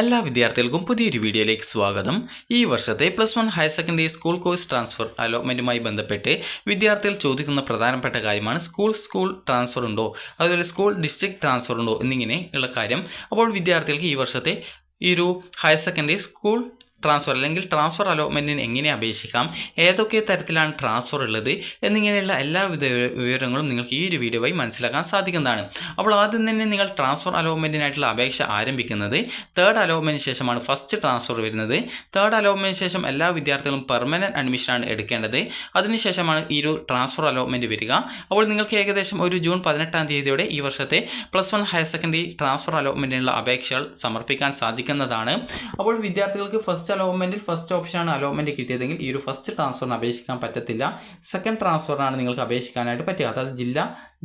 എല്ലാ വിദ്യാർത്ഥികൾക്കും പുതിയൊരു വീഡിയോയിലേക്ക് സ്വാഗതം. ഈ വർഷത്തെ +1 higher secondary school course transfer അലോട്ട്മെൻറ്റുമായി ബന്ധപ്പെട്ട് വിദ്യാർത്ഥികൾ ചോദിക്കുന്ന പ്രധാനപ്പെട്ട കാര്യമാണ് സ്കൂൾ ട്രാൻസ്ഫർ ഉണ്ടോ, അതുപോലെ സ്കൂൾ ഡിസ്ട്രിക്ട് ട്രാൻസ്ഫർ ഉണ്ടോ എന്നിങ്ങനെ ഉള്ള കാര്യം. അപ്പോൾ വിദ്യാർത്ഥികൾക്ക് ഈ വർഷത്തെ ഈ ഒരു ഹയർ സെക്കൻഡറി സ്കൂൾ ട്രാൻസ്ഫർ അല്ലെങ്കിൽ ട്രാൻസ്ഫർ അലോട്ട്മെൻറ്റിന് എങ്ങനെ അപേക്ഷിക്കാം, ഏതൊക്കെ തരത്തിലാണ് ട്രാൻസ്ഫർ ഉള്ളത് എന്നിങ്ങനെയുള്ള എല്ലാ വിവരങ്ങളും നിങ്ങൾക്ക് ഈ ഒരു വീഡിയോ വഴി മനസ്സിലാക്കാൻ സാധിക്കുന്നതാണ്. അപ്പോൾ ആദ്യം തന്നെ നിങ്ങൾ ട്രാൻസ്ഫർ അലോട്ട്മെൻറ്റിനായിട്ടുള്ള അപേക്ഷ ആരംഭിക്കുന്നത് തേർഡ് അലോട്ട്മെൻറ്റിന് ശേഷമാണ് ഫസ്റ്റ് ട്രാൻസ്ഫർ വരുന്നത്. തേർഡ് അലോട്ട്മെൻറ്റിന് ശേഷം എല്ലാ വിദ്യാർത്ഥികളും പെർമനൻറ്റ് അഡ്മിഷനാണ് എടുക്കേണ്ടത്. അതിനുശേഷമാണ് ഈ ഒരു ട്രാൻസ്ഫർ അലോട്ട്മെൻറ്റ് വരിക. അപ്പോൾ നിങ്ങൾക്ക് ഏകദേശം ഒരു ജൂൺ 18-ാം തീയതിയോടെ ഈ വർഷത്തെ +1 ഹയർ സെക്കൻഡറി ട്രാൻസ്ഫർ അലോട്ട്മെൻറ്റിനുള്ള അപേക്ഷകൾ സമർപ്പിക്കാൻ സാധിക്കുന്നതാണ്. അപ്പോൾ വിദ്യാർത്ഥികൾക്ക് ഫസ്റ്റ് അലോട്ട്മെൻറ്റിൽ ഫസ്റ്റ് ഓപ്ഷനാണ് അലോട്ട്മെൻറ്റ് കിട്ടിയതെങ്കിൽ ഈ ഒരു ഫസ്റ്റ് ട്രാൻസ്ഫറിന് അപേക്ഷിക്കാൻ പറ്റത്തില്ല. സെക്കൻഡ് ട്രാൻസ്ഫറിനാണ് നിങ്ങൾക്ക് അപേക്ഷിക്കാനായിട്ട് പറ്റുക. അതായത്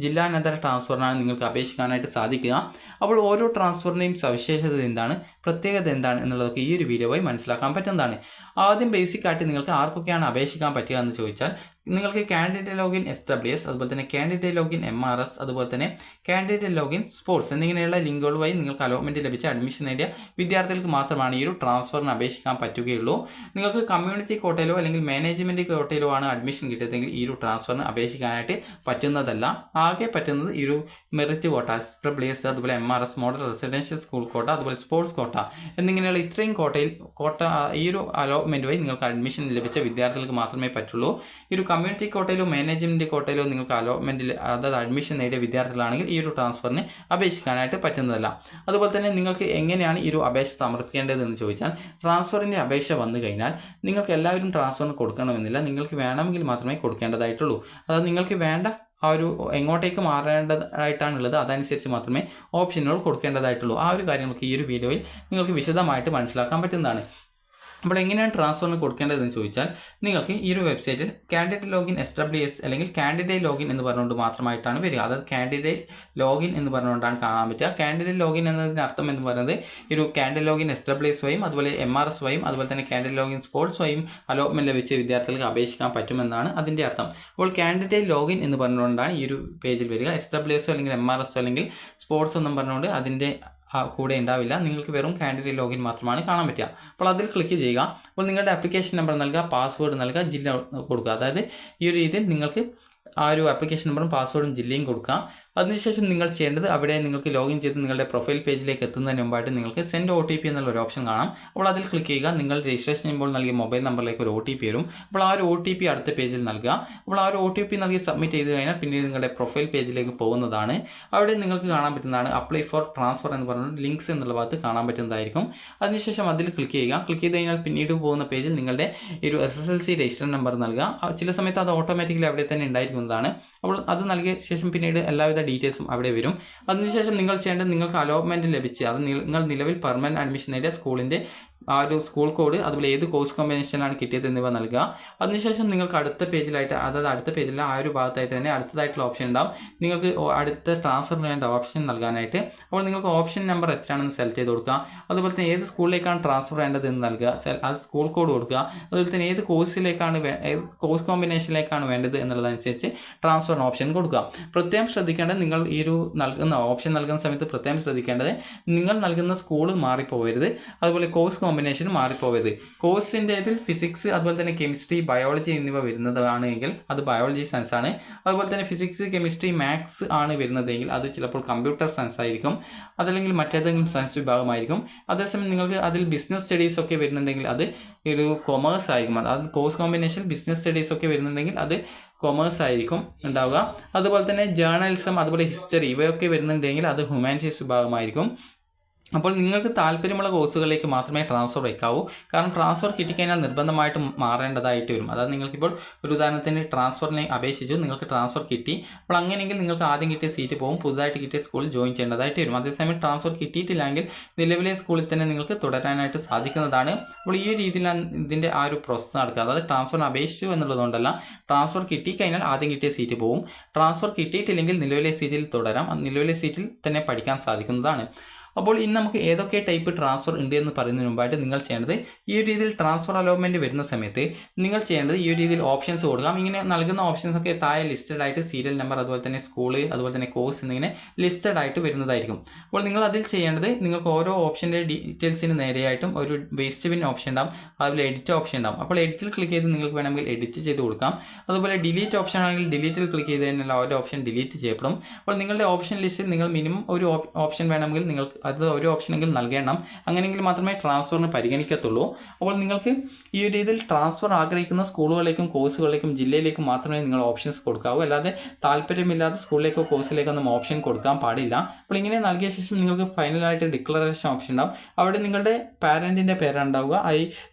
ജില്ലാനന്തര ട്രാൻസ്ഫറിനാണ് നിങ്ങൾക്ക് അപേക്ഷിക്കാനായിട്ട് സാധിക്കുക. അപ്പോൾ ഓരോ ട്രാൻസ്ഫറിൻ്റെയും സവിശേഷത എന്താണ്, പ്രത്യേകത എന്താണ് എന്നുള്ളതൊക്കെ ഈ ഒരു വീഡിയോ വഴി മനസ്സിലാക്കാൻ പറ്റുന്നതാണ്. ആദ്യം ബേസിക് ആയിട്ട് നിങ്ങൾക്ക് ആർക്കൊക്കെയാണ് അപേക്ഷിക്കാൻ പറ്റുക എന്ന് ചോദിച്ചാൽ, നിങ്ങൾക്ക് കാൻഡിഡേറ്റ് ലോഗിൻ SWS, അതുപോലെ തന്നെ കാൻഡിഡേറ്റ് ലോഗിൻ MRS, അതുപോലെ തന്നെ കാൻഡിഡേറ്റ് ലോഗിൻ സ്പോർട്സ് എന്നിങ്ങനെയുള്ള ലിങ്കുകൾ വഴി നിങ്ങൾക്ക് അലോട്ട്മെൻറ്റ് ലഭിച്ച അഡ്മിഷൻ നേടിയ വിദ്യാർത്ഥികൾക്ക് മാത്രമാണ് ഈ ഒരു ട്രാൻസ്ഫറിന് അപേക്ഷിക്കാൻ പറ്റുകയുള്ളൂ. നിങ്ങൾക്ക് കമ്മ്യൂണിറ്റി കോട്ടയിലോ അല്ലെങ്കിൽ മാനേജ്മെൻറ്റ് കോട്ടയിലോ ആണ് അഡ്മിഷൻ കിട്ടിയതെങ്കിൽ ഈ ഒരു ട്രാൻസ്ഫറിന് അപേക്ഷിക്കാനായിട്ട് പറ്റുന്നതല്ല. ആകെ പറ്റുന്നത് ഈ ഒരു മെറിറ്റ് കോട്ട, SWS, അതുപോലെ MRS, മോഡൽ റെസിഡൻഷ്യൽ സ്കൂൾ കോട്ട, അതുപോലെ സ്പോർട്സ് കോട്ട എന്നിങ്ങനെയുള്ള ഇത്രയും കോട്ട ഈ ഒരു അലോട്ട്മെൻറ്റ് വഴി നിങ്ങൾക്ക് അഡ്മിഷൻ ലഭിച്ച വിദ്യാർത്ഥികൾക്ക് മാത്രമേ പറ്റുള്ളൂ. ഈ ഒരു കമ്മ്യൂണിറ്റി കോട്ടയിലോ മാനേജ്മെൻറ്റ് കോട്ടയിലോ നിങ്ങൾക്ക് അലോട്ട്മെൻറ്റിൽ അതായത് അഡ്മിഷൻ നേടിയ വിദ്യാർത്ഥികളാണെങ്കിൽ ഈ ഒരു ട്രാൻസ്ഫറിന് അപേക്ഷിക്കാനായിട്ട് പറ്റുന്നതല്ല. അതുപോലെ തന്നെ നിങ്ങൾക്ക് എങ്ങനെയാണ് ഈ ഒരു അപേക്ഷ സമർപ്പിക്കേണ്ടതെന്ന് ചോദിച്ചാൽ, ട്രാൻസ്ഫറിൻ്റെ അപേക്ഷ വന്നു കഴിഞ്ഞാൽ നിങ്ങൾക്ക് എല്ലാവരും ട്രാൻസ്ഫറിന് കൊടുക്കണമെന്നില്ല. നിങ്ങൾക്ക് വേണമെങ്കിൽ മാത്രമേ കൊടുക്കേണ്ടതായിട്ടുള്ളൂ. അതായത് നിങ്ങൾക്ക് വേണ്ട ആ ഒരു എങ്ങോട്ടേക്ക് മാറേണ്ടതായിട്ടാണുള്ളത് അതനുസരിച്ച് മാത്രമേ ഓപ്ഷനുകൾ കൊടുക്കേണ്ടതായിട്ടുള്ളൂ. ആ ഒരു കാര്യങ്ങൾക്ക് ഈ ഒരു വീഡിയോയിൽ നിങ്ങൾക്ക് വിശദമായിട്ട് മനസ്സിലാക്കാൻ പറ്റുന്നതാണ്. അപ്പോൾ എങ്ങനെയാണ് ട്രാൻസ്ഫറിന് കൊടുക്കേണ്ടതെന്ന് ചോദിച്ചാൽ, നിങ്ങൾക്ക് ഈ ഒരു വെബ്സൈറ്റിൽ കാൻഡിഡേറ്റ് ലോഗിൻ SWS അല്ലെങ്കിൽ കാൻഡിഡേറ്റ് ലോഗിൻ എന്ന് പറഞ്ഞുകൊണ്ട് മാത്രമായിട്ടാണ് വരിക. അതായത് കാൻഡിഡേറ്റ് ലോഗിൻ എന്ന് പറഞ്ഞുകൊണ്ടാണ് കാണാൻ പറ്റുക. കാൻഡിഡേറ്റ് ലോഗിൻ എന്നതിൻ്റെ അർത്ഥം എന്ന് പറയുന്നത് ഈ ഒരു കാൻഡിഡേറ്റ് ലോഗിൻ SWS വഴിയും അതുപോലെ MRS വഴിയും അതുപോലെ തന്നെ കാൻഡിഡേറ്റ് ലോഗിൻ സ്പോർട്സ് വഴിയും അലോട്ട്മെൻറ്റ് ലഭിച്ച വിദ്യാർത്ഥികൾക്ക് അപേക്ഷിക്കാൻ പറ്റുമെന്നാണ് അതിൻ്റെ അർത്ഥം. അപ്പോൾ കാൻഡിഡേറ്റ് ലോഗിൻ എന്ന് പറഞ്ഞുകൊണ്ടാണ് ഈ ഒരു പേജിൽ വരിക. SWS അല്ലെങ്കിൽ MRS അല്ലെങ്കിൽ സ്പോർട്സ് എന്നും പറഞ്ഞുകൊണ്ട് അതിൻ്റെ കൂടെ ഉണ്ടാവില്ല. നിങ്ങൾക്ക് വെറും കാൻഡിഡേറ്റ് ലോഗിൻ മാത്രമാണ് കാണാൻ പറ്റുക. അപ്പോൾ അതിൽ ക്ലിക്ക് ചെയ്യുക. അപ്പോൾ നിങ്ങളുടെ ആപ്ലിക്കേഷൻ നമ്പർ നൽകുക, പാസ്വേഡ് നൽകുക, ജില്ല കൊടുക്കുക. അതായത് ഈ ഒരു രീതിയിൽ നിങ്ങൾക്ക് ആ ഒരു ആപ്ലിക്കേഷൻ നമ്പറും പാസ്വേഡും ജില്ലയും കൊടുക്കുക. അതിനുശേഷം നിങ്ങൾ ചെയ്യേണ്ടത് അവിടെ നിങ്ങൾക്ക് ലോഗിൻ ചെയ്ത് നിങ്ങളുടെ പ്രൊഫൈൽ പേജിലേക്ക് എത്തുന്നതിന് മുമ്പായിട്ട് നിങ്ങൾക്ക് സെൻഡ് OTP എന്നുള്ള ഒരു ഓപ്ഷൻ കാണാം. അപ്പോൾ അതിൽ ക്ലിക്ക് ചെയ്യുക. നിങ്ങൾ രജിസ്ട്രേഷൻ ചെയ്യുമ്പോൾ നൽകിയ മൊബൈൽ നമ്പറിലേക്ക് ഒരു OTP വരും. അപ്പോൾ ആ ഒരു OTP അടുത്ത പേജിൽ നൽകുക. അപ്പോൾ ആ ഒരു OTP നൽകി സബ്മിറ്റ് ചെയ്ത് കഴിഞ്ഞാൽ പിന്നീട് നിങ്ങളുടെ പ്രൊഫൈൽ പേജിലേക്ക് പോകുന്നതാണ്. അവിടെ നിങ്ങൾക്ക് കാണാൻ പറ്റുന്നതാണ് അപ്ലൈ ഫോർ ട്രാൻസ്ഫർ എന്ന് പറഞ്ഞിട്ട് ലിങ്ക്സ് എന്നുള്ള ഭാഗത്ത് കാണാൻ പറ്റുന്നതായിരിക്കും. അതിനുശേഷം അതിൽ ക്ലിക്ക് ചെയ്യുക. ക്ലിക്ക് ചെയ്ത് കഴിഞ്ഞാൽ പിന്നീട് പോകുന്ന പേജിൽ നിങ്ങളുടെ ഒരു SSLC രജിസ്റ്റർ നമ്പർ നൽകുക. ചില സമയത്ത് അത് ഓട്ടോമാറ്റിക്കലി അവിടെ തന്നെ ഉണ്ടായിരിക്കുന്നതാണ്. അപ്പോൾ അത് നൽകിയ ശേഷം പിന്നീട് എല്ലാവിധ ഡീറ്റെയിൽസും അവിടെ വരും. അതിനുശേഷം നിങ്ങൾ ചെയ്യേണ്ടത്, നിങ്ങൾക്ക് അലോട്ട്മെൻറ്റ് ലഭിച്ച് അത് നിങ്ങൾ നിലവിൽ പെർമനൻറ്റ് അഡ്മിഷൻ നേടിയ സ്കൂളിൻ്റെ ആ ഒരു സ്കൂൾ കോഡ്, അതുപോലെ ഏത് കോഴ്സ് കോമ്പിനേഷനാണ് കിട്ടിയത് എന്നിവ നൽകുക. അതിനുശേഷം നിങ്ങൾക്ക് അടുത്ത പേജിലായിട്ട്, അതായത് അടുത്ത പേജിൽ ആ ഒരു ഭാഗത്തായിട്ട് തന്നെ അടുത്തതായിട്ടുള്ള ഓപ്ഷൻ ഉണ്ടാവും. നിങ്ങൾക്ക് അടുത്ത ട്രാൻസ്ഫറിന് വേണ്ട ഓപ്ഷൻ നൽകാനായിട്ട്. അപ്പോൾ നിങ്ങൾക്ക് ഓപ്ഷൻ നമ്പർ എത്രയാണെന്ന് സെലക്ട് ചെയ്ത് കൊടുക്കുക. അതുപോലെ തന്നെ ഏത് സ്കൂളിലേക്കാണ് ട്രാൻസ്ഫർ വേണ്ടതെന്ന് നൽകുക. അത് സ്കൂൾ കോഡ് കൊടുക്കുക. അതുപോലെ തന്നെ ഏത് കോഴ്സിലേക്കാണ് ഏത് കോഴ്സ് കോമ്പിനേഷനിലേക്കാണ് വേണ്ടത് എന്നുള്ളതനുസരിച്ച് ട്രാൻസ്ഫറിന് ഓപ്ഷൻ കൊടുക്കുക. പ്രത്യേകം ശ്രദ്ധിക്കേണ്ടത്, നിങ്ങൾ ഈ ഒരു ഓപ്ഷൻ നൽകുന്ന സമയത്ത് പ്രത്യേകം ശ്രദ്ധിക്കേണ്ടത്, നിങ്ങൾ നൽകുന്ന സ്കൂൾ മാറിപ്പോകരുത്. അതുപോലെ കോഴ്സ് കോമ്പിനേഷൻ മാറിപ്പോകരുത്. കോഴ്സിൻ്റെ ഇതിൽ ഫിസിക്സ്, അതുപോലെ തന്നെ കെമിസ്ട്രി, ബയോളജി എന്നിവ വരുന്നതാണെങ്കിൽ അത് ബയോളജി സയൻസ് ആണ്. അതുപോലെ തന്നെ ഫിസിക്സ്, കെമിസ്ട്രി, മാത്സ് ആണ് വരുന്നതെങ്കിൽ അത് ചിലപ്പോൾ കമ്പ്യൂട്ടർ സയൻസ് ആയിരിക്കും. അതല്ലെങ്കിൽ മറ്റേതെങ്കിലും സയൻസ് വിഭാഗമായിരിക്കും. അതേസമയം നിങ്ങൾക്ക് അതിൽ ബിസിനസ് സ്റ്റഡീസ് ഒക്കെ വരുന്നുണ്ടെങ്കിൽ അത് ഒരു കൊമേഴ്സ് ആയിരിക്കും. അതായത് കോഴ്സ് കോമ്പിനേഷൻ ബിസിനസ് സ്റ്റഡീസ് ഒക്കെ വരുന്നുണ്ടെങ്കിൽ അത് കൊമേഴ്സ് ആയിരിക്കും ഉണ്ടാവുക. അതുപോലെ തന്നെ ജേർണലിസം, അതുപോലെ ഹിസ്റ്ററി ഇവയൊക്കെ വരുന്നുണ്ടെങ്കിൽ അത് ഹ്യൂമാനിറ്റീസ് വിഭാഗമായിരിക്കും. അപ്പോൾ നിങ്ങൾക്ക് താല്പര്യമുള്ള കോഴ്സുകളിലേക്ക് മാത്രമേ ട്രാൻസ്ഫർ വയ്ക്കാവൂ. കാരണം ട്രാൻസ്ഫർ കിട്ടിക്കഴിഞ്ഞാൽ നിർബന്ധമായിട്ടും മാറേണ്ടതായിട്ട് വരും. അതായത് നിങ്ങൾക്കിപ്പോൾ ഒരു ഉദാഹരണത്തിന് ട്രാൻസ്ഫറിനെ അപേക്ഷിച്ചു, നിങ്ങൾക്ക് ട്രാൻസ്ഫർ കിട്ടി. അപ്പോൾ അങ്ങനെയെങ്കിൽ നിങ്ങൾക്ക് ആദ്യം കിട്ടിയ സീറ്റ് പോകും, പുതുതായിട്ട് കിട്ടിയ സ്കൂളിൽ ജോയിൻ ചെയ്യേണ്ടതായിട്ട് വരും. അതേസമയം ട്രാൻസ്ഫർ കിട്ടിയിട്ടില്ലെങ്കിൽ നിലവിലെ സ്കൂളിൽ തന്നെ നിങ്ങൾക്ക് തുടരാനായിട്ട് സാധിക്കുന്നതാണ്. അപ്പോൾ ഈ രീതിയിലാണ് ഇതിൻ്റെ ആ ഒരു പ്രോസസ്സ് നടക്കുക. അതായത് ട്രാൻസ്ഫറിന് അപേക്ഷിച്ചു എന്നുള്ളതുകൊണ്ടല്ല, ട്രാൻസ്ഫർ കിട്ടിക്കഴിഞ്ഞാൽ ആദ്യം കിട്ടിയ സീറ്റ് പോകും. ട്രാൻസ്ഫർ കിട്ടിയിട്ടില്ലെങ്കിൽ നിലവിലെ സീറ്റിൽ തുടരാം, നിലവിലെ സീറ്റിൽ തന്നെ പഠിക്കാൻ സാധിക്കുന്നതാണ്. അപ്പോൾ ഇനി നമുക്ക് ഏതൊക്കെ ടൈപ്പ് ട്രാൻസ്ഫർ ഉണ്ട് എന്ന് പറയുന്നതിന് മുമ്പായിട്ട് നിങ്ങൾ ചെയ്യേണ്ടത് ഈ ഒരു രീതിയിൽ ട്രാൻസ്ഫർ അലോട്ട്മെൻറ്റ് വരുന്ന സമയത്ത് നിങ്ങൾ ചെയ്യേണ്ടത് ഈ ഒരു രീതിയിൽ ഓപ്ഷൻസ് കൊടുക്കാം. ഇങ്ങനെ നൽകുന്ന ഓപ്ഷൻസ് ഒക്കെ താഴെ ലിസ്റ്റഡ് ആയിട്ട് സീരിയൽ നമ്പർ, അതുപോലെ തന്നെ സ്കൂള്, അതുപോലെ തന്നെ കോഴ്സ് എന്നിങ്ങനെ ലിസ്റ്റഡ് ആയിട്ട് വരുന്നതായിരിക്കും. അപ്പോൾ നിങ്ങൾ അതിൽ ചെയ്യേണ്ടത് നിങ്ങൾക്ക് ഓരോ ഓപ്ഷൻ്റെ ഡീറ്റെയിൽസിന് നേരെയായിട്ടും ഒരു വേസ്റ്റ് ബിൻ ഓപ്ഷൻ ഉണ്ടാവും, അതുപോലെ എഡിറ്റ് ഓപ്ഷൻ ഉണ്ടാവും. അപ്പോൾ എഡിറ്റിൽ ക്ലിക്ക് ചെയ്ത് നിങ്ങൾക്ക് വേണമെങ്കിൽ എഡിറ്റ് ചെയ്ത് കൊടുക്കാം. അതുപോലെ ഡിലീറ്റ് ഓപ്ഷൻ ആണെങ്കിൽ ഡിലീറ്റിൽ ക്ലിക്ക് ചെയ്ത് കഴിഞ്ഞാൽ ഓരോ ഓപ്ഷൻ ഡിലീറ്റ് ചെയ്യപ്പെടും. അപ്പോൾ നിങ്ങളുടെ ഓപ്ഷൻ ലിസ്റ്റിൽ നിങ്ങൾ മിനിമം ഒരു ഓപ്ഷൻ വേണമെങ്കിൽ നിങ്ങൾക്ക് അത് ഒരു ഓപ്ഷനെങ്കിൽ നൽകണം. അങ്ങനെയെങ്കിൽ മാത്രമേ ട്രാൻസ്ഫറിന് പരിഗണിക്കത്തുള്ളൂ. അപ്പോൾ നിങ്ങൾക്ക് ഈ ഒരു രീതിയിൽ ട്രാൻസ്ഫർ ആഗ്രഹിക്കുന്ന സ്കൂളുകളിലേക്കും കോഴ്സുകളിലേക്കും ജില്ലയിലേക്കും മാത്രമേ നിങ്ങൾ ഓപ്ഷൻസ് കൊടുക്കാവൂ. അല്ലാതെ താല്പര്യമില്ലാത്ത സ്കൂളിലേക്കോ കോഴ്സിലേക്കോ ഒന്നും ഓപ്ഷൻ കൊടുക്കാൻ പാടില്ല. അപ്പോൾ ഇങ്ങനെ നൽകിയ ശേഷം നിങ്ങൾക്ക് ഫൈനലായിട്ട് ഡിക്ലറേഷൻ ഓപ്ഷൻ ഉണ്ടാവും. അവിടെ നിങ്ങളുടെ പാരൻറ്റിൻ്റെ പേരുണ്ടാവുക.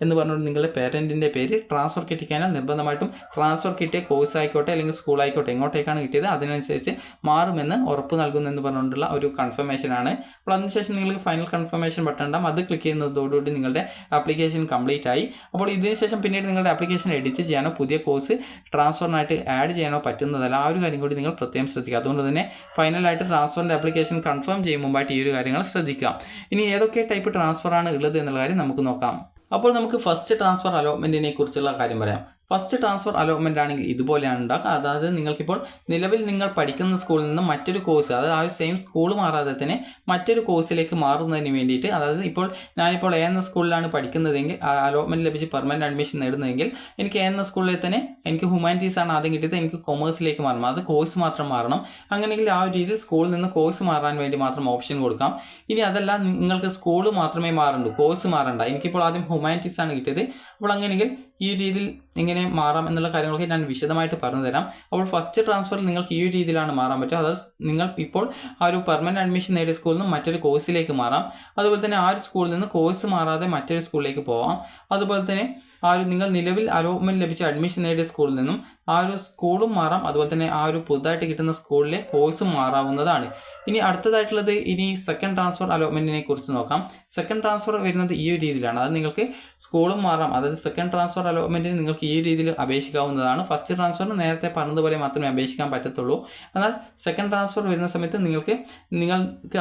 എന്ന് പറഞ്ഞുകൊണ്ട് നിങ്ങളുടെ പാരൻറ്റിൻ്റെ പേര് ട്രാൻസ്ഫർ കിട്ടിക്കഴിഞ്ഞാൽ നിർബന്ധമായിട്ടും ട്രാൻസ്ഫർ കിട്ടിയ കോഴ്സ് ആയിക്കോട്ടെ അല്ലെങ്കിൽ സ്കൂൾ ആയിക്കോട്ടെ എങ്ങോട്ടേക്കാണ് കിട്ടിയത് അതിനനുസരിച്ച് മാറുമെന്ന് ഉറപ്പ് നൽകുന്നെന്ന് പറഞ്ഞുകൊണ്ടുള്ള ഒരു കൺഫർമേഷനാണ്. അപ്പോൾ അതിനുശേഷം നിങ്ങൾക്ക് ഫൈനൽ കൺഫർമേഷൻ ബട്ടൺ ഉണ്ടാകും. അത് ക്ലിക്ക് ചെയ്യുന്നതോടുകൂടി നിങ്ങളുടെ ആപ്ലിക്കേഷൻ കംപ്ലീറ്റ് ആയി. അപ്പോൾ ഇതിനുശേഷം പിന്നീട് നിങ്ങളുടെ ആപ്ലിക്കേഷൻ എഡിറ്റ് ചെയ്യാനോ പുതിയ കോഴ്സ് ട്രാൻസ്ഫറിനായിട്ട് ആഡ് ചെയ്യാനോ പറ്റുന്നതല്ല. ആ ഒരു കാര്യം കൂടി നിങ്ങൾ പ്രത്യേകം ശ്രദ്ധിക്കുക. അതുകൊണ്ട് തന്നെ ഫൈനലായിട്ട് ട്രാൻസ്ഫറിൻ്റെ ആപ്ലിക്കേഷൻ കൺഫേം ചെയ്യും മുമ്പായിട്ട് ഈ ഒരു കാര്യങ്ങൾ ശ്രദ്ധിക്കുക. ഇനി ഏതൊക്കെ ടൈപ്പ് ട്രാൻസ്ഫറാണ് ഉള്ളത് എന്നുള്ള കാര്യം നമുക്ക് നോക്കാം. അപ്പോൾ നമുക്ക് ഫസ്റ്റ് ട്രാൻസ്ഫർ അലോട്ട്മെൻറ്റിനെ കുറിച്ചുള്ള കാര്യം പറയാം. ഫസ്റ്റ് ട്രാൻസ്ഫർ അലോട്ട്മെൻ്റ് ആണെങ്കിൽ ഇതുപോലെയാണ് ഉണ്ടാക്കുക. അതായത് നിങ്ങൾക്കിപ്പോൾ നിലവിൽ നിങ്ങൾ പഠിക്കുന്ന സ്കൂളിൽ നിന്ന് മറ്റൊരു കോഴ്സ്, അതായത് ആ ഒരു സെയിം സ്കൂൾ മാറാതെ തന്നെ മറ്റൊരു കോഴ്സിലേക്ക് മാറുന്നതിന് വേണ്ടിയിട്ട്, അതായത് ഇപ്പോൾ ഞാനിപ്പോൾ എന്ന സ്കൂളിലാണ് പഠിക്കുന്നതെങ്കിൽ അലോട്ട്മെൻറ്റ് ലഭിച്ച് പെർമനൻറ്റ് അഡ്മിഷൻ നേടുന്നതെങ്കിൽ എനിക്ക് എന്ന സ്കൂളിൽ തന്നെ എനിക്ക് ഹ്യൂമാനിറ്റീസ് ആണ് ആദ്യം കിട്ടിയത്, എനിക്ക് കൊമേഴ്സിലേക്ക് മാറണം, അത് കോഴ്സ് മാത്രം മാറണം. അങ്ങനെയെങ്കിൽ ആ ഒരു രീതിയിൽ സ്കൂളിൽ നിന്ന് കോഴ്സ് മാറാൻ വേണ്ടി മാത്രം ഓപ്ഷൻ കൊടുക്കാം. ഇനി അതല്ല നിങ്ങൾക്ക് സ്കൂൾ മാത്രമേ മാറണ്ടൂ, കോഴ്സ് മാറണ്ട, എനിക്കിപ്പോൾ ആദ്യം ഹ്യൂമാനിറ്റീസ് ആണ് കിട്ടിയത്, അപ്പോൾ അങ്ങനെയെങ്കിൽ ഈ രീതിയിൽ എങ്ങനെ മാറാം എന്നുള്ള കാര്യങ്ങളൊക്കെ ഞാൻ വിശദമായിട്ട് പറഞ്ഞു തരാം. അപ്പോൾ ഫസ്റ്റ് ട്രാൻസ്ഫറിൽ നിങ്ങൾക്ക് ഈ ഒരു രീതിയിലാണ് മാറാൻ പറ്റുക. അതായത് നിങ്ങൾ ഇപ്പോൾ ആ ഒരു പെർമനൻറ്റ് അഡ്മിഷൻ നേടിയ സ്കൂളിൽ നിന്ന് മറ്റൊരു കോഴ്സിലേക്ക് മാറാം. അതുപോലെ തന്നെ ആ ഒരു സ്കൂളിൽ നിന്ന് കോഴ്സ് മാറാതെ മറ്റൊരു സ്കൂളിലേക്ക് പോകാം. അതുപോലെ തന്നെ ആ ഒരു നിങ്ങൾ നിലവിൽ അലോട്ട്മെൻറ്റ് ലഭിച്ച അഡ്മിഷൻ നേടിയ സ്കൂളിൽ നിന്നും ആ ഒരു സ്കൂളും മാറാം. അതുപോലെ തന്നെ ആ ഒരു പുതുതായിട്ട് കിട്ടുന്ന സ്കൂളിലെ കോഴ്സും മാറാവുന്നതാണ്. ഇനി അടുത്തതായിട്ടുള്ളത് ഇനി സെക്കൻഡ് ട്രാൻസ്ഫർ അലോട്ട്മെൻറ്റിനെ കുറിച്ച് നോക്കാം. സെക്കൻഡ് ട്രാൻസ്ഫർ വരുന്നത് ഈ ഒരു രീതിയിലാണ്. അത് നിങ്ങൾക്ക് സ്കൂളും മാറാം. അതായത് സെക്കൻഡ് ട്രാൻസ്ഫർ അലോട്ട്മെൻറ്റിന് നിങ്ങൾക്ക് ഈ രീതിയിൽ അപേക്ഷിക്കാവുന്നതാണ്. ഫസ്റ്റ് ട്രാൻസ്ഫറിന് നേരത്തെ പറഞ്ഞതുപോലെ മാത്രമേ അപേക്ഷിക്കാൻ പറ്റത്തുള്ളൂ. എന്നാൽ സെക്കൻഡ് ട്രാൻസ്ഫർ വരുന്ന സമയത്ത് നിങ്ങൾക്ക്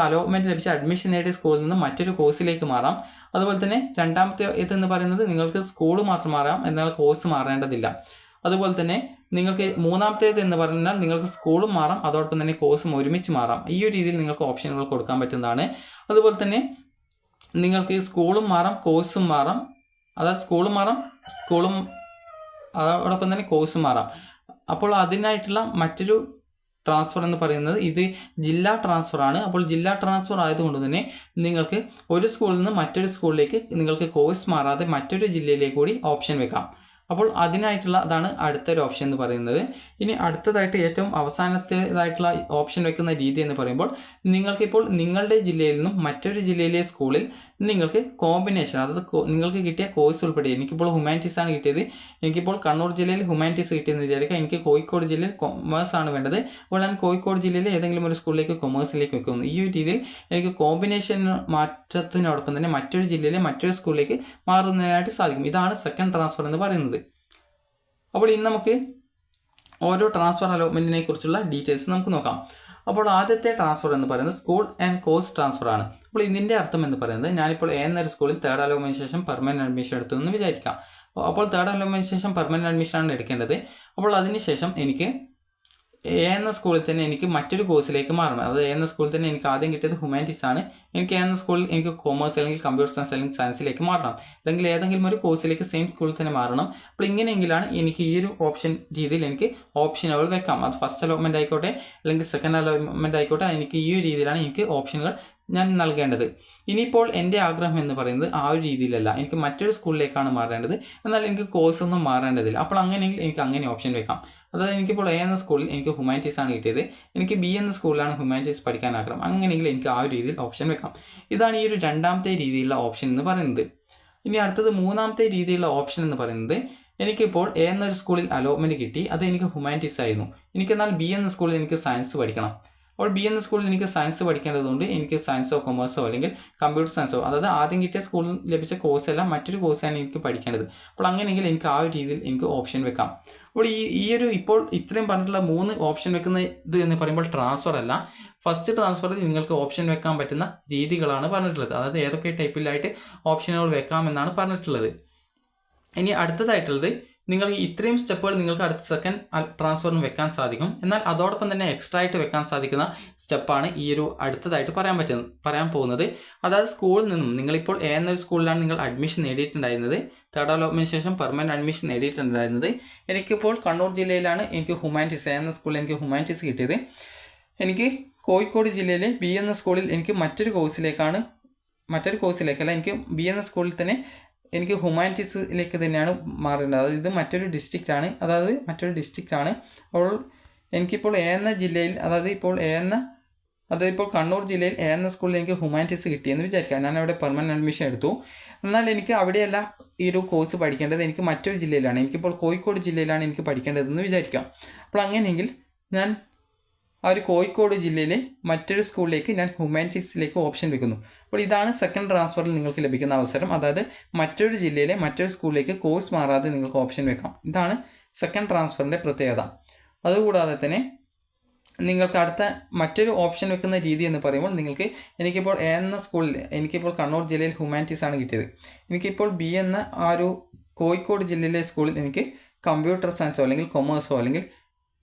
അലോട്ട്മെൻറ്റ് ലഭിച്ച അഡ്മിഷൻ നേടിയ സ്കൂളിൽ നിന്ന് മറ്റൊരു കോഴ്സിലേക്ക് മാറാം. അതുപോലെ തന്നെ രണ്ടാമത്തെ ഇതെന്ന് പറയുന്നത് നിങ്ങൾക്ക് സ്കൂൾ മാത്രം മാറാം, എന്നാൽ കോഴ്സ് മാറേണ്ടതില്ല. അതുപോലെ തന്നെ നിങ്ങൾക്ക് മൂന്നാമത്തേത് എന്ന് പറഞ്ഞാൽ നിങ്ങൾക്ക് സ്കൂളും മാറാം, അതോടൊപ്പം തന്നെ കോഴ്സും ഒരുമിച്ച് മാറാം. ഈ ഒരു രീതിയിൽ നിങ്ങൾക്ക് ഓപ്ഷനുകൾ കൊടുക്കാൻ പറ്റുന്നതാണ്. അതുപോലെ തന്നെ നിങ്ങൾക്ക് സ്കൂളും മാറാം, കോഴ്സും മാറാം. അതായത് സ്കൂളും മാറാം, അതോടൊപ്പം തന്നെ കോഴ്സും മാറാം. അപ്പോൾ അതിനായിട്ടുള്ള മറ്റൊരു ട്രാൻസ്ഫർ എന്ന് പറയുന്നത് ഇത് ജില്ലാ ട്രാൻസ്ഫർ ആണ്. അപ്പോൾ ജില്ലാ ട്രാൻസ്ഫർ ആയതുകൊണ്ട് തന്നെ നിങ്ങൾക്ക് ഒരു സ്കൂളിൽ നിന്ന് മറ്റൊരു സ്കൂളിലേക്ക് നിങ്ങൾക്ക് കോഴ്സ് മാറാതെ മറ്റൊരു ജില്ലയിലേക്ക് കൂടി ഓപ്ഷൻ വെക്കാം. അപ്പോൾ അതിനായിട്ടുള്ള അതാണ് അടുത്തൊരു ഓപ്ഷൻ എന്ന് പറയുന്നത്. ഇനി അടുത്തതായിട്ട് ഏറ്റവും അവസാനത്തേതായിട്ടുള്ള ഓപ്ഷൻ വെക്കുന്ന രീതി എന്ന് പറയുമ്പോൾ നിങ്ങൾക്കിപ്പോൾ നിങ്ങളുടെ ജില്ലയിൽ നിന്നും മറ്റൊരു ജില്ലയിലെ സ്കൂളിൽ നിങ്ങൾക്ക് കോമ്പിനേഷൻ, അതായത് നിങ്ങൾക്ക് കിട്ടിയ കോഴ്സ് ഉൾപ്പെടെ, എനിക്കിപ്പോൾ ഹ്യൂമാനിറ്റീസ് ആണ് കിട്ടിയത്, എനിക്കിപ്പോൾ കണ്ണൂർ ജില്ലയിൽ ഹ്യൂമാനിറ്റീസ് കിട്ടിയെന്ന് വിചാരിക്കുക, എനിക്ക് കോഴിക്കോട് ജില്ലയിൽ കൊമേഴ്സ് ആണ് വേണ്ടത്, അപ്പോൾ ഞാൻ കോഴിക്കോട് ജില്ലയിലെ ഏതെങ്കിലും ഒരു സ്കൂളിലേക്ക് കൊമേഴ്സിലേക്ക് വെക്കുന്നു. ഈ ഒരു രീതിയിൽ എനിക്ക് കോമ്പിനേഷൻ മാറ്റത്തിനോടൊപ്പം തന്നെ മറ്റൊരു ജില്ലയിലെ മറ്റൊരു സ്കൂളിലേക്ക് മാറുന്നതിനായിട്ട് സാധിക്കും. ഇതാണ് സെക്കൻഡ് ട്രാൻസ്ഫർ എന്ന് പറയുന്നത്. അപ്പോൾ ഇന്ന് നമുക്ക് ഓരോ ട്രാൻസ്ഫർ അലോട്ട്മെൻറ്റിനെ കുറിച്ചുള്ള ഡീറ്റെയിൽസ് നമുക്ക് നോക്കാം. അപ്പോൾ ആദ്യത്തെ ട്രാൻസ്ഫർ എന്ന് പറയുന്നത് സ്കൂൾ ആൻഡ് കോഴ്സ് ട്രാൻസ്ഫർ ആണ്. അപ്പോൾ ഇതിൻ്റെ അർത്ഥം എന്ന് പറയുന്നത് ഞാനിപ്പോൾ എന്നൊരു സ്കൂളിൽ തേർഡ് അലോട്ട്മെൻറ്റിന് ശേഷം പെർമനൻറ്റ് അഡ്മിഷൻ എടുത്തു എന്ന് വിചാരിക്കാം. അപ്പോൾ തേർഡ് അലോട്ട്മെൻറ്റിന് ശേഷം പെർമനൻറ്റ് അഡ്മിഷനാണ് എടുക്കേണ്ടത്. അപ്പോൾ അതിനുശേഷം എനിക്ക് എന്ന സ്കൂളിൽ തന്നെ എനിക്ക് മറ്റൊരു കോഴ്സിലേക്ക് മാറണം. അത് എന്ന സ്കൂളിൽ തന്നെ എനിക്ക് ആദ്യം കിട്ടിയത് ഹ്യൂമാനിറ്റീസ് ആണ്, എനിക്ക് എന്ന സ്കൂളിൽ എനിക്ക് കൊമേഴ്സ് അല്ലെങ്കിൽ കമ്പ്യൂട്ടർ സയൻസ് അല്ലെങ്കിൽ സയൻസിലേക്ക് മാറണം, അല്ലെങ്കിൽ ഏതെങ്കിലും ഒരു കോഴ്സിലേക്ക് സെയിം സ്കൂളിൽ തന്നെ മാറണം. അപ്പോൾ ഇങ്ങനെയെങ്കിലാണ് എനിക്ക് ഈ ഒരു ഓപ്ഷൻ രീതിയിൽ എനിക്ക് ഓപ്ഷനുകൾ വെക്കാം. അത് ഫസ്റ്റ് അലോട്ട്മെൻറ്റ് ആയിക്കോട്ടെ അല്ലെങ്കിൽ സെക്കൻഡ് അലോട്ട്മെൻറ്റ് ആയിക്കോട്ടെ, എനിക്ക് ഈ ഒരു രീതിയിലാണ് എനിക്ക് ഓപ്ഷനുകൾ ഞാൻ നൽകേണ്ടത്. ഇനിയിപ്പോൾ എൻ്റെ ആഗ്രഹം എന്ന് പറയുന്നത് ആ ഒരു രീതിയിലല്ല, എനിക്ക് മറ്റൊരു സ്കൂളിലേക്കാണ് മാറേണ്ടത്, എന്നാൽ എനിക്ക് കോഴ്സൊന്നും മാറേണ്ടതില്ല. അപ്പോൾ അങ്ങനെയെങ്കിൽ എനിക്ക് അങ്ങനെ ഓപ്ഷൻ വെക്കാം. അതായത് എനിക്കിപ്പോൾ എ എന്ന സ്കൂളിൽ എനിക്ക് ഹ്യൂമാനിറ്റീസ് ആണ് കിട്ടിയത്, എനിക്ക് ബി എന്ന സ്കൂളിലാണ് ഹ്യൂമാനിറ്റീസ് പഠിക്കാൻ ആഗ്രഹം, അങ്ങനെയെങ്കിൽ എനിക്ക് ആ ഒരു രീതിയിൽ ഓപ്ഷൻ വെക്കാം. ഇതാണ് ഈ ഒരു രണ്ടാമത്തെ രീതിയിലുള്ള ഓപ്ഷൻ എന്ന് പറയുന്നത്. ഇനി അടുത്തത് മൂന്നാമത്തെ രീതിയിലുള്ള ഓപ്ഷൻ എന്ന് പറയുന്നത് എനിക്കിപ്പോൾ എ എന്നൊരു സ്കൂളിൽ അലോട്ട്മെൻറ്റ് കിട്ടി, അത് എനിക്ക് ഹ്യൂമാനിറ്റീസ് ആയിരുന്നു, എനിക്കെന്നാൽ ബി എന്ന സ്കൂളിൽ എനിക്ക് സയൻസ് പഠിക്കണം. അപ്പോൾ ബി എന്ന സ്കൂളിൽ എനിക്ക് സയൻസ് പഠിക്കേണ്ടതുകൊണ്ട് എനിക്ക് സയൻസോ കൊമേഴ്സോ അല്ലെങ്കിൽ കമ്പ്യൂട്ടർ സയൻസോ, അതായത് ആദ്യം കിട്ടിയ സ്കൂളിൽ ലഭിച്ച കോഴ്സല്ല മറ്റൊരു കോഴ്സാണ് എനിക്ക് പഠിക്കേണ്ടത്. അപ്പോൾ അങ്ങനെയെങ്കിൽ എനിക്ക് ആ ഒരു രീതിയിൽ എനിക്ക് ഓപ്ഷൻ വെക്കാം. അപ്പോൾ ഇപ്പോൾ ഇത്രയും പറഞ്ഞിട്ടുള്ള 3 ഓപ്ഷൻ വെക്കുന്ന ഇത് എന്ന് പറയുമ്പോൾ ട്രാൻസ്ഫർ അല്ല. ഫസ്റ്റ് ട്രാൻസ്ഫറിൽ നിങ്ങൾക്ക് ഓപ്ഷൻ വെക്കാൻ പറ്റുന്ന രീതികളാണ് പറഞ്ഞിട്ടുള്ളത്, അതായത് ഏതൊക്കെ ടൈപ്പിലായിട്ട് ഓപ്ഷനുകൾ വെക്കാമെന്നാണ് പറഞ്ഞിട്ടുള്ളത്. ഇനി അടുത്തതായിട്ടുള്ളത് നിങ്ങൾ ഇത്രയും സ്റ്റെപ്പുകൾ നിങ്ങൾക്ക് അടുത്ത സെക്കൻഡ് ട്രാൻസ്ഫറിന് വെക്കാൻ സാധിക്കും. എന്നാൽ അതോടൊപ്പം തന്നെ എക്സ്ട്രാ ആയിട്ട് വെക്കാൻ സാധിക്കുന്ന സ്റ്റെപ്പാണ് ഈ ഒരു അടുത്തതായിട്ട് പറയാൻ പോകുന്നത്. അതായത് സ്കൂളിൽ നിന്നും നിങ്ങളിപ്പോൾ എ എന്നൊരു സ്കൂളിലാണ് നിങ്ങൾ അഡ്മിഷൻ നേടിയിട്ടുണ്ടായിരുന്നത്, തേർഡ് അലോട്ട്മെൻറ്റ് ശേഷം പെർമനൻറ്റ് അഡ്മിഷൻ നേടിയിട്ടുണ്ടായിരുന്നത്. എനിക്കിപ്പോൾ കണ്ണൂർ ജില്ലയിലാണ് എനിക്ക് ഹ്യൂമാനിറ്റീസ്, എ എന്ന സ്കൂളിൽ എനിക്ക് ഹ്യൂമാനിറ്റീസ് കിട്ടിയത്. എനിക്ക് കോഴിക്കോട് ജില്ലയിലെ ബി എന്ന സ്കൂളിൽ എനിക്ക് മറ്റൊരു കോഴ്സിലേക്കല്ല, എനിക്ക് ബി എന്ന സ്കൂളിൽ തന്നെ എനിക്ക് ഹ്യൂമാനിറ്റീസിലേക്ക് തന്നെയാണ് മാറേണ്ടത്. അതായത് ഇത് മറ്റൊരു ഡിസ്ട്രിക്റ്റാണ്. അപ്പോൾ എനിക്കിപ്പോൾ എ എന്ന ജില്ലയിൽ, ഇപ്പോൾ കണ്ണൂർ ജില്ലയിൽ എ എന്ന സ്കൂളിൽ എനിക്ക് ഹ്യൂമാനിറ്റീസ് കിട്ടിയെന്ന് വിചാരിക്കാം. ഞാൻ അവിടെ പെർമനൻറ്റ് അഡ്മിഷൻ എടുത്തു. എന്നാൽ എനിക്ക് അവിടെയല്ല ഈ ഒരു കോഴ്സ് പഠിക്കേണ്ടത്, എനിക്ക് മറ്റൊരു ജില്ലയിലാണ്, എനിക്കിപ്പോൾ കോഴിക്കോട് ജില്ലയിലാണ് എനിക്ക് പഠിക്കേണ്ടതെന്ന് വിചാരിക്കാം. അപ്പോൾ അങ്ങനെയെങ്കിൽ ഞാൻ ആ ഒരു കോഴിക്കോട് ജില്ലയിലെ മറ്റൊരു സ്കൂളിലേക്ക് ഞാൻ ഹ്യൂമാനിറ്റീസിലേക്ക് ഓപ്ഷൻ വെക്കുന്നു. അപ്പോൾ ഇതാണ് സെക്കൻഡ് ട്രാൻസ്ഫറിൽ നിങ്ങൾക്ക് ലഭിക്കുന്ന അവസരം. അതായത് മറ്റൊരു ജില്ലയിലെ മറ്റൊരു സ്കൂളിലേക്ക് കോഴ്സ് മാറാതെ നിങ്ങൾക്ക് ഓപ്ഷൻ വെക്കാം. ഇതാണ് സെക്കൻഡ് ട്രാൻസ്ഫറിൻ്റെ പ്രത്യേകത. അതുകൂടാതെ തന്നെ നിങ്ങൾക്ക് അടുത്ത മറ്റൊരു ഓപ്ഷൻ വെക്കുന്ന രീതി എന്ന് പറയുമ്പോൾ എനിക്കിപ്പോൾ എ എന്ന സ്കൂളിൽ, എനിക്കിപ്പോൾ കണ്ണൂർ ജില്ലയിൽ ഹ്യൂമാനിറ്റീസ് ആണ് കിട്ടിയത്. എനിക്കിപ്പോൾ ബി എന്ന ആ ഒരു കോഴിക്കോട് ജില്ലയിലെ സ്കൂളിൽ എനിക്ക് കമ്പ്യൂട്ടർ സയൻസോ അല്ലെങ്കിൽ കൊമേഴ്സോ അല്ലെങ്കിൽ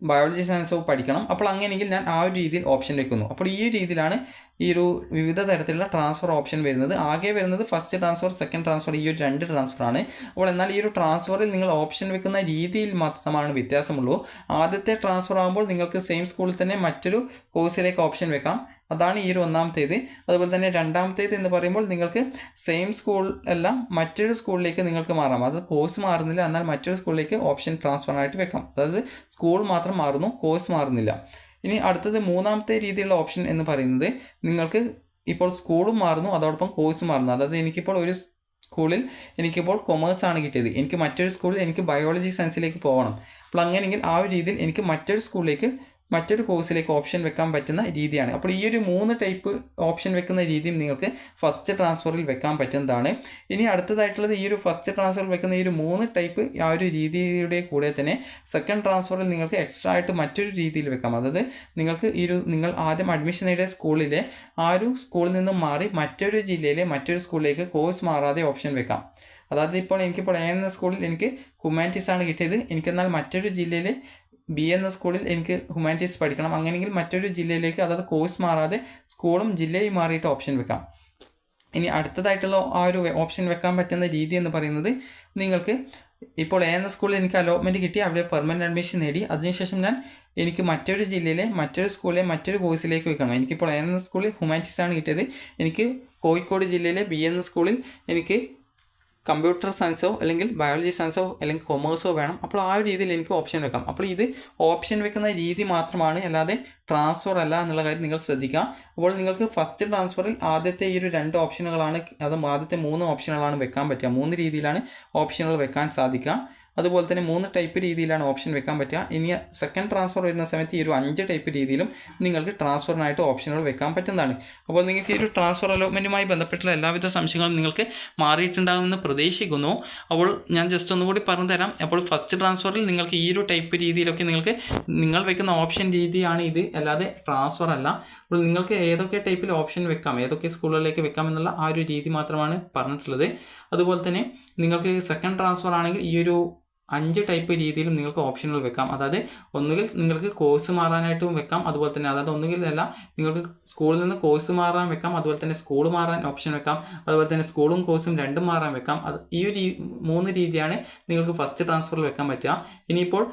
ബയോളജി സയൻസോ പഠിക്കണം. അപ്പോൾ അങ്ങനെയെങ്കിൽ ഞാൻ ആ ഒരു രീതിയിൽ ഓപ്ഷൻ വെക്കുന്നു. അപ്പോൾ ഈ രീതിയിലാണ് ഈ ഒരു വിവിധ തരത്തിലുള്ള ട്രാൻസ്ഫർ ഓപ്ഷൻ വരുന്നത്. ആകെ വരുന്നത് ഫസ്റ്റ് ട്രാൻസ്ഫർ, സെക്കൻഡ് ട്രാൻസ്ഫർ, ഈ ഒരു 2 ട്രാൻസ്ഫറാണ്. അപ്പോൾ എന്നാൽ ഈ ഒരു ട്രാൻസ്ഫറിൽ നിങ്ങൾ ഓപ്ഷൻ വെക്കുന്ന രീതിയിൽ മാത്രമാണ് വ്യത്യാസമുള്ളൂ. ആദ്യത്തെ ട്രാൻസ്ഫർ ആകുമ്പോൾ നിങ്ങൾക്ക് സെയിം സ്കൂളിൽ തന്നെ മറ്റൊരു കോഴ്സിലേക്ക് ഓപ്ഷൻ വെക്കാം. അതാണ് ഈ ഒരു ഒന്നാമത്തേത്. അതുപോലെ തന്നെ രണ്ടാമത്തേത് എന്ന് പറയുമ്പോൾ നിങ്ങൾക്ക് സെയിം സ്കൂൾ അല്ല മറ്റൊരു സ്കൂളിലേക്ക് നിങ്ങൾക്ക് മാറാം. അത് കോഴ്സ് മാറുന്നില്ല, എന്നാൽ മറ്റൊരു സ്കൂളിലേക്ക് ഓപ്ഷൻ ട്രാൻസ്ഫറായിട്ട് വെക്കാം. അതായത് സ്കൂൾ മാത്രം മാറുന്നു, കോഴ്സ് മാറുന്നില്ല. ഇനി അടുത്തത് മൂന്നാമത്തെ രീതിയിലുള്ള ഓപ്ഷൻ എന്ന് പറയുന്നത് നിങ്ങൾക്ക് ഇപ്പോൾ സ്കൂളും മാറുന്നു അതോടൊപ്പം കോഴ്സ് മാറുന്നു. അതായത് എനിക്കിപ്പോൾ ഒരു സ്കൂളിൽ എനിക്കിപ്പോൾ കൊമേഴ്സ് ആണ് കിട്ടിയത്, എനിക്ക് മറ്റൊരു സ്കൂളിൽ എനിക്ക് ബയോളജി സയൻസിലേക്ക് പോകണം. അപ്പോൾ അങ്ങനെയെങ്കിൽ ആ ഒരു രീതിയിൽ എനിക്ക് മറ്റൊരു കോഴ്സിലേക്ക് ഓപ്ഷൻ വെക്കാൻ പറ്റുന്ന രീതിയാണ്. അപ്പോൾ ഈ ഒരു 3 ടൈപ്പ് ഓപ്ഷൻ വെക്കുന്ന രീതിയും നിങ്ങൾക്ക് ഫസ്റ്റ് ട്രാൻസ്ഫറിൽ വെക്കാൻ പറ്റുന്നതാണ്. ഇനി അടുത്തതായിട്ടുള്ളത് ഈ ഒരു ഫസ്റ്റ് ട്രാൻസ്ഫറിൽ വെക്കുന്ന ഈ ഒരു 3 ടൈപ്പ് ആ ഒരു രീതിയുടെ കൂടെ തന്നെ സെക്കൻഡ് ട്രാൻസ്ഫറിൽ നിങ്ങൾക്ക് എക്സ്ട്രാ ആയിട്ട് മറ്റൊരു രീതിയിൽ വെക്കാം. അതായത് നിങ്ങൾ ആദ്യം അഡ്മിഷൻ നേടിയ സ്കൂളിലെ ആ ഒരു സ്കൂളിൽ നിന്നും മാറി മറ്റൊരു ജില്ലയിലെ മറ്റൊരു സ്കൂളിലേക്ക് കോഴ്സ് മാറാതെ ഓപ്ഷൻ വെക്കാം. അതായത് എനിക്കിപ്പോൾ എ എന്ന സ്കൂളിൽ എനിക്ക് ഹ്യൂമാനിറ്റീസ് ആണ് കിട്ടിയത്, എനിക്കെന്നാൽ മറ്റൊരു ജില്ലയിൽ ബി എന്ന സ്കൂളിൽ എനിക്ക് ഹ്യൂമാനിറ്റീസ് പഠിക്കണം. അങ്ങനെയെങ്കിൽ മറ്റൊരു ജില്ലയിലേക്ക്, അതായത് കോഴ്സ് മാറാതെ സ്കൂളും ജില്ലയും മാറിയിട്ട് ഓപ്ഷൻ വെക്കാം. ഇനി അടുത്തതായിട്ടുള്ള ആ ഒരു ഓപ്ഷൻ വെക്കാൻ പറ്റുന്ന രീതി എന്ന് പറയുന്നത് നിങ്ങൾക്ക് ഇപ്പോൾ എ എന്ന സ്കൂളിൽ എനിക്ക് അലോട്ട്മെൻറ്റ് കിട്ടി, അവിടെ പെർമനൻറ്റ് അഡ്മിഷൻ നേടി. അതിനുശേഷം എനിക്ക് മറ്റൊരു ജില്ലയിലെ മറ്റൊരു സ്കൂളിലെ മറ്റൊരു കോഴ്സിലേക്ക് വെക്കണം. എനിക്കിപ്പോൾ എ എന്ന സ്കൂളിൽ ഹ്യൂമാനിറ്റീസ് ആണ് കിട്ടിയത്, എനിക്ക് കോഴിക്കോട് ജില്ലയിലെ ബി എന്ന സ്കൂളിൽ എനിക്ക് കമ്പ്യൂട്ടർ സയൻസോ അല്ലെങ്കിൽ ബയോളജി സയൻസോ അല്ലെങ്കിൽ കൊമേഴ്സോ വേണം. അപ്പോൾ ആ ഒരു രീതിയിൽ എനിക്ക് ഓപ്ഷൻ വെക്കാം. അപ്പോൾ ഇത് ഓപ്ഷൻ വെക്കുന്ന രീതി മാത്രമാണ്, അല്ലാതെ ട്രാൻസ്ഫർ അല്ല എന്നുള്ള കാര്യം നിങ്ങൾ ശ്രദ്ധിക്കുക. അപ്പോൾ നിങ്ങൾക്ക് ഫസ്റ്റ് ട്രാൻസ്ഫറിൽ ആദ്യത്തെ ഈ ഒരു 2 ഓപ്ഷനുകളാണ്, ആദ്യത്തെ 3 ഓപ്ഷനുകളാണ് വെക്കാൻ പറ്റുക. 3 രീതിയിലാണ് ഓപ്ഷനുകൾ വെക്കാൻ സാധിക്കുക. അതുപോലെ തന്നെ 3 ടൈപ്പ് രീതിയിലാണ് ഓപ്ഷൻ വെക്കാൻ പറ്റുക. ഇനി സെക്കൻഡ് ട്രാൻസ്ഫർ വരുന്ന സമയത്ത് ഈ ഒരു 5 ടൈപ്പ് രീതിയിലും നിങ്ങൾക്ക് ട്രാൻസ്ഫറിനായിട്ട് ഓപ്ഷനുകൾ വെക്കാൻ പറ്റുന്നതാണ്. അപ്പോൾ നിങ്ങൾക്ക് ഈ ഒരു ട്രാൻസ്ഫർ അലോട്ട്മെൻറ്റുമായി ബന്ധപ്പെട്ടുള്ള എല്ലാവിധ സംശയങ്ങളും നിങ്ങൾക്ക് മാറിയിട്ടുണ്ടാകുമെന്ന് പ്രതീക്ഷിക്കുന്നു. അപ്പോൾ ഞാൻ ജസ്റ്റ് ഒന്നുകൂടി പറഞ്ഞു തരാം. അപ്പോൾ ഫസ്റ്റ് ട്രാൻസ്ഫറിൽ നിങ്ങൾക്ക് ഈ ഒരു ടൈപ്പ് രീതിയിലൊക്കെ നിങ്ങൾ വെക്കുന്ന ഓപ്ഷൻ രീതിയാണ് ഇത്, അല്ലാതെ ട്രാൻസ്ഫർ അല്ല. അപ്പോൾ നിങ്ങൾക്ക് ഏതൊക്കെ ടൈപ്പിൽ ഓപ്ഷൻ വെക്കാം, ഏതൊക്കെ സ്കൂളുകളിലേക്ക് വെക്കാം എന്നുള്ള ആ ഒരു രീതി മാത്രമാണ് പറഞ്ഞിട്ടുള്ളത്. അതുപോലെ തന്നെ നിങ്ങൾക്ക് സെക്കൻഡ് ട്രാൻസ്ഫർ ആണെങ്കിൽ ഈ ഒരു 5 ടൈപ്പ് രീതിയിലും നിങ്ങൾക്ക് ഓപ്ഷനുകൾ വെക്കാം. അതായത് ഒന്നുകിൽ നിങ്ങൾക്ക് കോഴ്സ് മാറാനായിട്ടും വെക്കാം, അതുപോലെ തന്നെ ഒന്നുകിൽ അല്ല നിങ്ങൾക്ക് സ്കൂളിൽ നിന്ന് കോഴ്സ് മാറാൻ വെക്കാം, അതുപോലെ തന്നെ സ്കൂൾ മാറാൻ ഓപ്ഷൻ വെക്കാം, അതുപോലെ തന്നെ സ്കൂളും കോഴ്സും രണ്ടും മാറാൻ വെക്കാം. ഈ ഒരു 3 രീതിയാണ് നിങ്ങൾക്ക് ഫസ്റ്റ് ട്രാൻസ്ഫറിൽ വെക്കാൻ പറ്റുക. ഇനിയിപ്പോൾ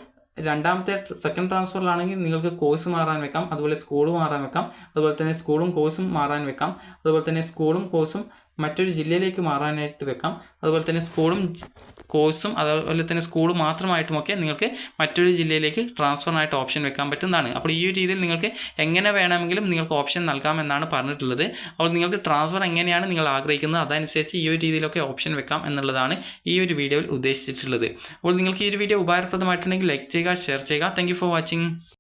സെക്കൻഡ് ട്രാൻസ്ഫറിലാണെങ്കിൽ നിങ്ങൾക്ക് കോഴ്സ് മാറാൻ വെക്കാം, അതുപോലെ സ്കൂൾ മാറാൻ വെക്കാം, അതുപോലെ തന്നെ സ്കൂളും കോഴ്സും മാറാൻ വെക്കാം, അതുപോലെ തന്നെ സ്കൂളും കോഴ്സും മറ്റൊരു ജില്ലയിലേക്ക് മാറാനായിട്ട് വെക്കാം, അതുപോലെ തന്നെ സ്കൂളും കോഴ്സും അതുപോലെ തന്നെ സ്കൂൾ മാത്രമായിട്ടുമൊക്കെ നിങ്ങൾക്ക് മറ്റൊരു ജില്ലയിലേക്ക് ട്രാൻസ്ഫറിനായിട്ട് ഓപ്ഷൻ വെക്കാൻ പറ്റുന്നതാണ്. അപ്പോൾ ഈ ഒരു രീതിയിൽ നിങ്ങൾക്ക് എങ്ങനെ വേണമെങ്കിലും നിങ്ങൾക്ക് ഓപ്ഷൻ നൽകാമെന്നാണ് പറഞ്ഞിട്ടുള്ളത്. അപ്പോൾ നിങ്ങൾക്ക് ട്രാൻസ്ഫർ എങ്ങനെയാണ് നിങ്ങൾ ആഗ്രഹിക്കുന്നത് അതനുസരിച്ച് ഈ ഒരു രീതിയിലൊക്കെ ഓപ്ഷൻ വെക്കാം എന്നുള്ളതാണ് ഈ ഒരു വീഡിയോയിൽ ഉദ്ദേശിച്ചിട്ടുള്ളത്. അപ്പോൾ നിങ്ങൾക്ക് ഈ ഒരു വീഡിയോ ഉപകാരപ്രദമായിട്ടുണ്ടെങ്കിൽ ലൈക്ക് ചെയ്യുക, ഷെയർ ചെയ്യുക. Thank you for watching.